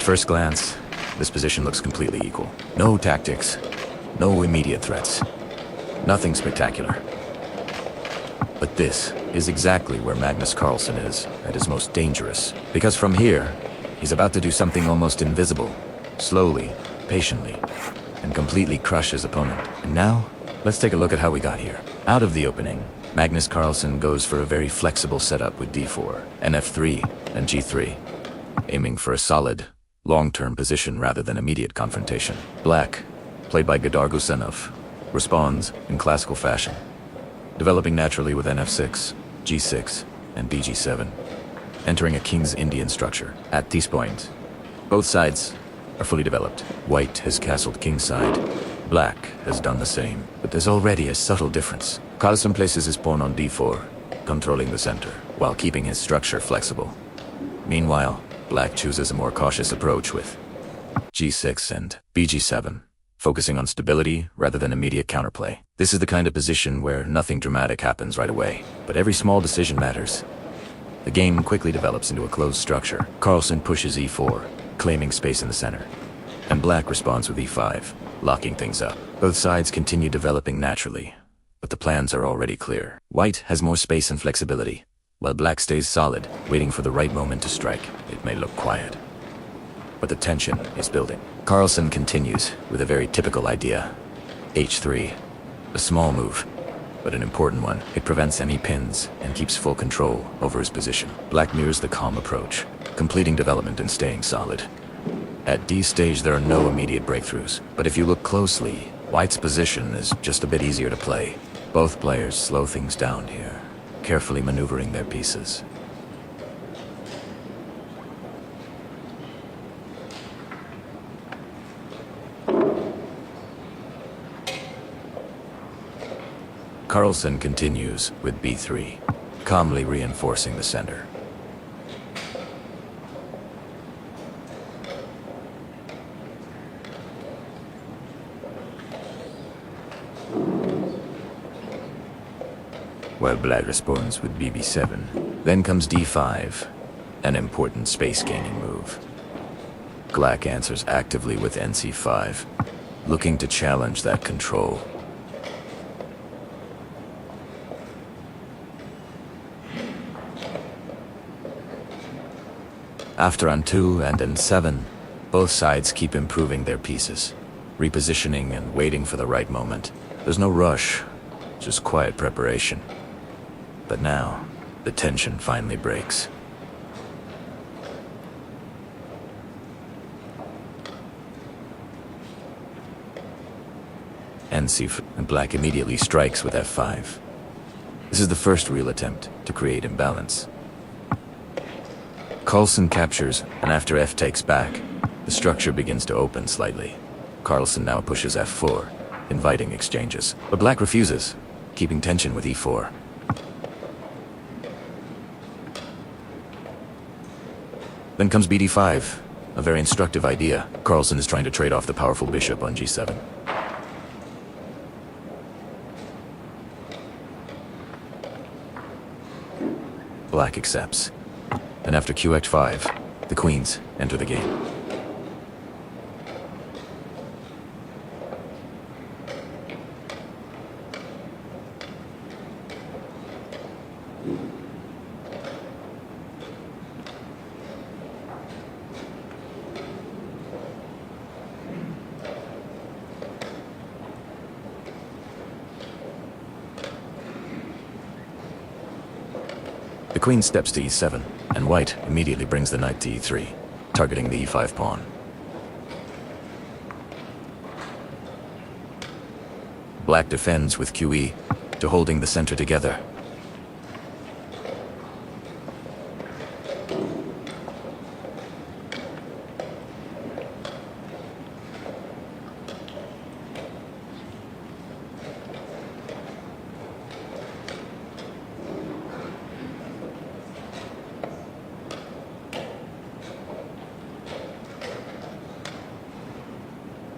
At first glance, this position looks completely equal. No tactics, no immediate threats, nothing spectacular. But this is exactly where Magnus Carlsen is at his most dangerous. Because from here, he's about to do something almost invisible, slowly, patiently, and completely crush his opponent. And now, let's take a look at how we got here. Out of the opening, Magnus Carlsen goes for a very flexible setup with d4, nf3, and g3, aiming for a solid, long-term position rather than immediate confrontation. Black, played by Gadar Gusenov, responds in classical fashion, developing naturally with nf6, g6, and bg7, entering a King's Indian structure. At this point, both sides are fully developed. White has castled kingside, black has done the same, but there's already a subtle difference. Carlsen places his pawn on d4, controlling the center, while keeping his structure flexible. Meanwhile, black chooses a more cautious approach with g6 and bg7, focusing on stability rather than immediate counterplay. This is the kind of position where nothing dramatic happens right away, but every small decision matters. The game quickly develops into a closed structure. Carlsen pushes e4, claiming space in the center, and black responds with e5, locking things up. Both sides continue developing naturally, but the plans are already clear. White has more space and flexibility, while black stays solid, waiting for the right moment to strike. It may look quiet, but the tension is building. Carlsen continues with a very typical idea. h3, a small move, but an important one. It prevents any pins and keeps full control over his position. Black mirrors the calm approach, completing development and staying solid. At D stage, there are no immediate breakthroughs, but if you look closely, White's position is just a bit easier to play. Both players slow things down here, carefully maneuvering their pieces. Carlsen continues with b3, calmly reinforcing the center. While black responds with bb7. Then comes d5, an important space-gaining move. Black answers actively with nc5, looking to challenge that control. After n2 and n7, both sides keep improving their pieces, repositioning and waiting for the right moment. There's no rush, just quiet preparation. But now, the tension finally breaks. nc5, and black immediately strikes with f5. This is the first real attempt to create imbalance. Carlsen captures, and after f takes back, the structure begins to open slightly. Carlsen now pushes f4, inviting exchanges. But black refuses, keeping tension with e4. Then comes bd5, a very instructive idea. Carlsen is trying to trade off the powerful bishop on g7. Black accepts. And after qh5, the queens enter the game. The queen steps to e7, and white immediately brings the knight to e3, targeting the e5 pawn. Black defends with qe to holding the center together.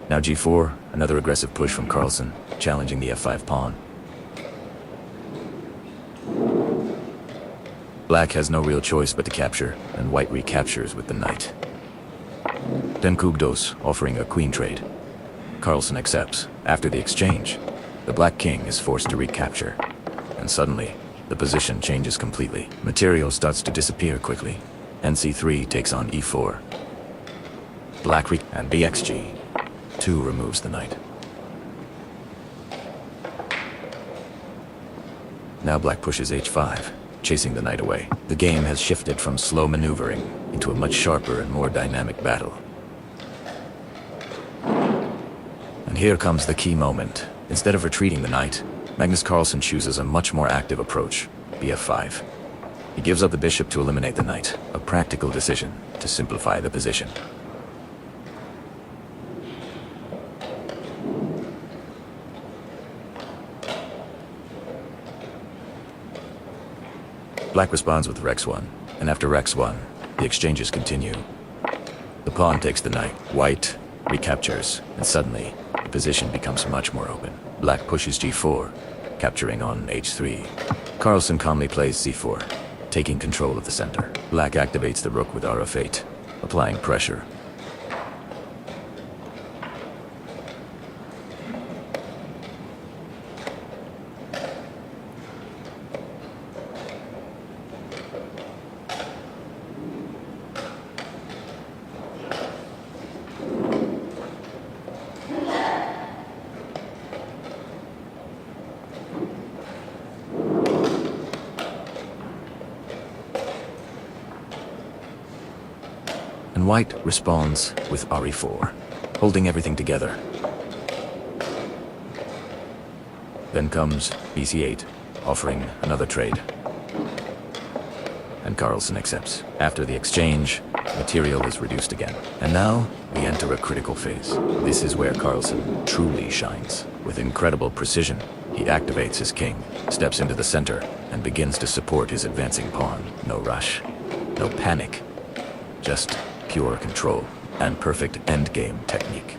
Now g4, another aggressive push from Carlsen, challenging the f5 pawn. Black has no real choice but to capture, and white recaptures with the knight. Then Kugdos, offering a queen trade. Carlsen accepts. After the exchange, the Black King is forced to recapture. And suddenly, the position changes completely. Material starts to disappear quickly. NC3 takes on E4. Black and BXG. 2 removes the knight. Now Black pushes H5, chasing the knight away. The game has shifted from slow maneuvering into a much sharper and more dynamic battle. And here comes the key moment. Instead of retreating the knight, Magnus Carlsen chooses a much more active approach, Bf5. He gives up the bishop to eliminate the knight, a practical decision to simplify the position. Black responds with Rex1, and after Rex1, the exchanges continue. The pawn takes the knight, White recaptures, and suddenly, the position becomes much more open. Black pushes G4, capturing on H3. Carlsen calmly plays C4, taking control of the center. Black activates the rook with Rf8, applying pressure. And White responds with Re4, holding everything together. Then comes BC8, offering another trade. And Carlsen accepts. After the exchange, material is reduced again. And now, we enter a critical phase. This is where Carlsen truly shines. With incredible precision, he activates his king, steps into the center, and begins to support his advancing pawn. No rush, no panic, just pure control and perfect endgame technique.